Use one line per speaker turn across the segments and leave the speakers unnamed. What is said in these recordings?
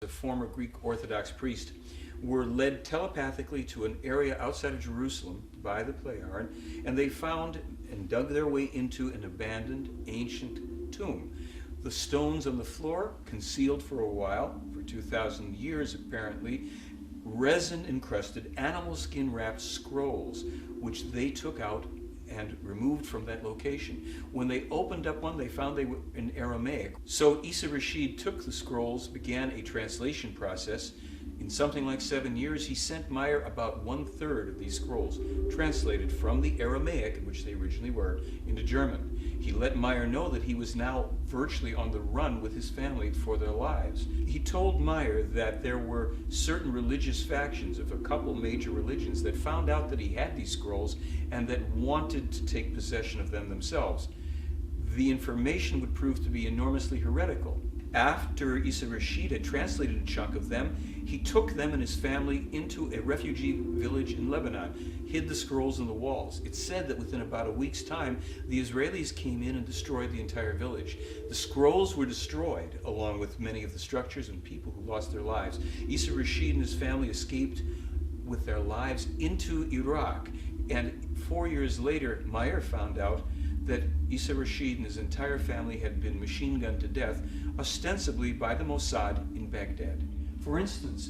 a former Greek Orthodox priest, were led telepathically to an area outside of Jerusalem by the Pleiaren, and they found and dug their way into an abandoned ancient tomb. The stones on the floor, concealed for a while, for 2,000 years apparently, resin-encrusted, animal skin-wrapped scrolls, which they took out and removed from that location. When they opened up one, they found they were in Aramaic. So Isha Rashid took the scrolls, began a translation process. In something like 7 years, he sent Meier about 1/3 of these scrolls, translated from the Aramaic, in which they originally were, into German. He let Meier know that he was now virtually on the run with his family for their lives. He told Meier that there were certain religious factions of a couple major religions that found out that he had these scrolls and that wanted to take possession of them themselves. The information would prove to be enormously heretical. After Isha Rashid had translated a chunk of them, he took them and his family into a refugee village in Lebanon, hid the scrolls in the walls. It's said that within about a week's time, the Israelis came in and destroyed the entire village. The scrolls were destroyed, along with many of the structures and people who lost their lives. Isha Rashid and his family escaped with their lives into Iraq, and 4 years later, Meier found out that Isha Rashid and his entire family had been machine gunned to death, ostensibly by the Mossad in Baghdad. For instance,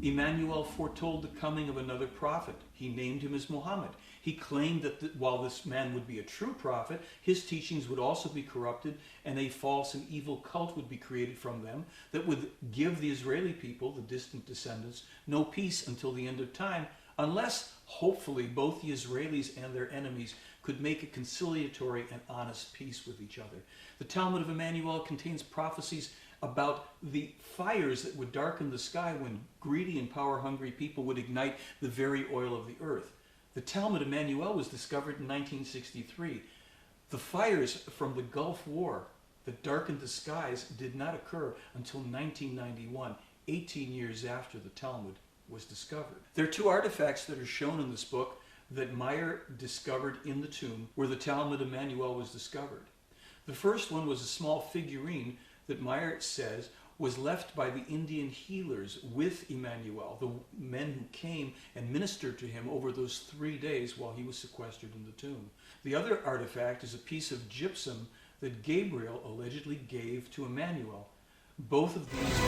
Jmmanuel foretold the coming of another prophet. He named him as Muhammad. He claimed that while this man would be a true prophet, his teachings would also be corrupted and a false and evil cult would be created from them that would give the Israeli people, the distant descendants, no peace until the end of time, unless, hopefully, both the Israelis and their enemies could make a conciliatory and honest peace with each other. The Talmud of Jmmanuel contains prophecies about the fires that would darken the sky when greedy and power-hungry people would ignite the very oil of the earth. The Talmud of Jmmanuel was discovered in 1963. The fires from the Gulf War that darkened the skies did not occur until 1991, 18 years after the Talmud was discovered. There are two artifacts that are shown in this book that Meier discovered in the tomb where the Talmud of Jmmanuel was discovered. The first one was a small figurine that Meier says was left by the Indian healers with Jmmanuel, the men who came and ministered to him over those 3 days while he was sequestered in the tomb. The other artifact is a piece of gypsum that Gabriel allegedly gave to Jmmanuel. Both of these